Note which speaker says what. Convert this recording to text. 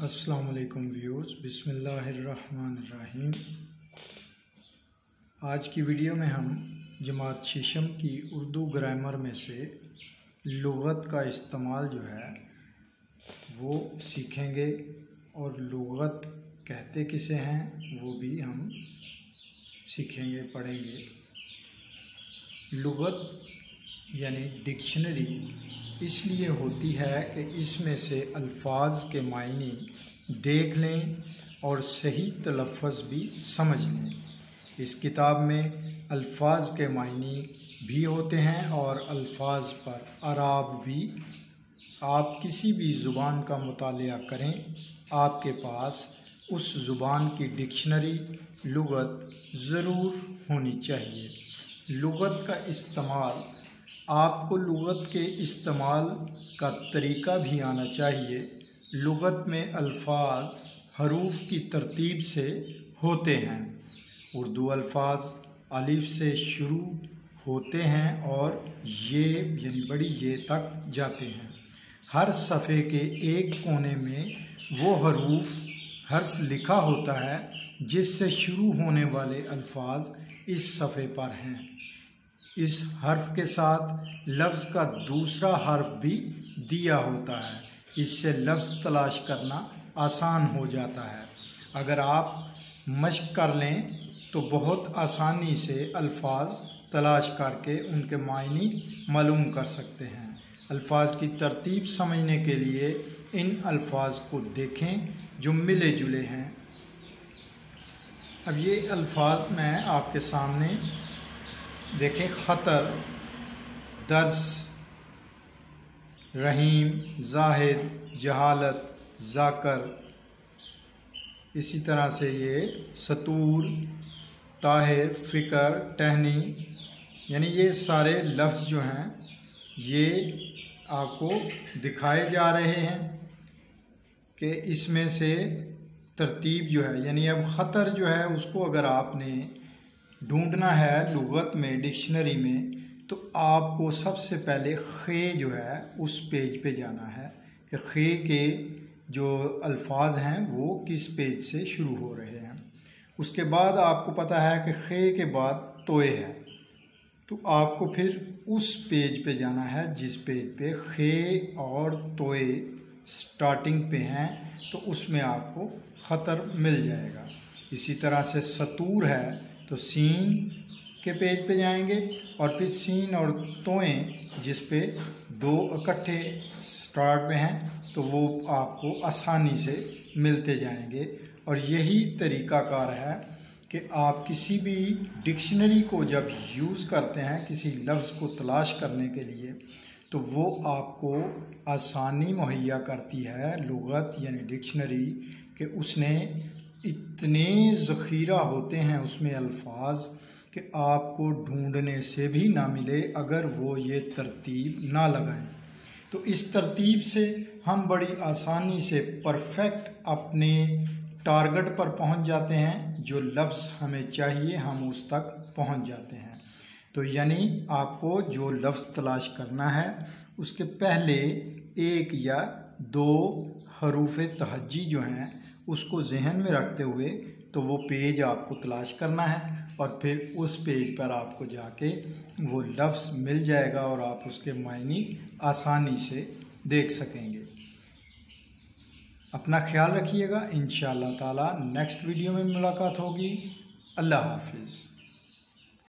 Speaker 1: अस्सलाम वालेकुम व्यूअर्स, बिस्मिल्लाहिर्रहमानिर्रहीम। आज की वीडियो में हम जमात शीशम की उर्दू ग्रामर में से लुग़त का इस्तेमाल जो है वो सीखेंगे और लुग़त कहते किसे हैं वो भी हम सीखेंगे, पढ़ेंगे। लुग़त यानी डिक्शनरी इसलिए होती है कि इसमें से अल्फाज के मायने देख लें और सही तलफ़्फ़ुज़ भी समझ लें। इस किताब में अल्फाज के मायने भी होते हैं और अल्फाज पर अराब भी। आप किसी भी ज़ुबान का मुतालिया करें, आपके पास उस ज़ुबान की डिक्शनरी लुग़त ज़रूर होनी चाहिए। लुग़त का इस्तेमाल, आपको लुग़त के इस्तेमाल का तरीका भी आना चाहिए। लुग़त में अल्फाज हरूफ की तरतीब से होते हैं। उर्दू अल्फाज अलिफ से शुरू होते हैं और ये यानी बड़ी ये तक जाते हैं। हर सफ़े के एक कोने में वो हर्फ लिखा होता है जिससे शुरू होने वाले अल्फाज इस सफ़े पर हैं। इस हर्फ के साथ लफ्ज़ का दूसरा हर्फ भी दिया होता है। इससे लफ्ज़ तलाश करना आसान हो जाता है। अगर आप मश्क कर लें तो बहुत आसानी से अल्फाज तलाश करके उनके मायने मालूम कर सकते हैं। अल्फाज की तरतीब समझने के लिए इन अल्फाज को देखें जो मिले जुले हैं। अब ये अल्फाज मैं आपके सामने देखें। ख़तर, दर्स, रहीम, जाहिद, जहालत, जाकर, इसी तरह से ये सतूर, ताहिर, फ़िक्र, टहनी, यानी ये सारे लफ्ज़ जो हैं ये आपको दिखाए जा रहे हैं कि इसमें से तरतीब जो है, यानी अब ख़तर जो है उसको अगर आपने ढूंढना है लुग़त में डिक्शनरी में तो आपको सबसे पहले खे जो है उस पेज पे जाना है कि खे के जो अल्फाज हैं वो किस पेज से शुरू हो रहे हैं। उसके बाद आपको पता है कि खे के बाद तोए है, तो आपको फिर उस पेज पे जाना है जिस पेज पे खे और तोए स्टार्टिंग पे हैं, तो उसमें आपको ख़तर मिल जाएगा। इसी तरह से सतूर है तो सीन के पेज पे जाएंगे और फिर सीन और तोएं जिस पे दो इकट्ठे स्टार्ट में हैं तो वो आपको आसानी से मिलते जाएंगे। और यही तरीक़ाकार है कि आप किसी भी डिक्शनरी को जब यूज़ करते हैं किसी लफ्ज़ को तलाश करने के लिए तो वो आपको आसानी मुहैया करती है लुग़त यानी डिक्शनरी कि उसने इतने ज़ख़ीरा होते हैं उसमें अल्फाज कि आपको ढूंढने से भी ना मिले अगर वो ये तरतीब ना लगाएं। तो इस तरतीब से हम बड़ी आसानी से परफेक्ट अपने टारगेट पर पहुंच जाते हैं। जो लफ्ज़ हमें चाहिए हम उस तक पहुंच जाते हैं। तो यानी आपको जो लफ्ज़ तलाश करना है उसके पहले एक या दो हरूफ तहज्जी जो हैं उसको जहन में रखते हुए तो वो पेज आपको तलाश करना है और फिर उस पेज पर आपको जाके वो लफ्ज़ मिल जाएगा और आप उसके मायने आसानी से देख सकेंगे। अपना ख्याल रखिएगा। इंशाअल्लाह ताला नेक्स्ट वीडियो में मुलाकात होगी। अल्लाह हाफिज़।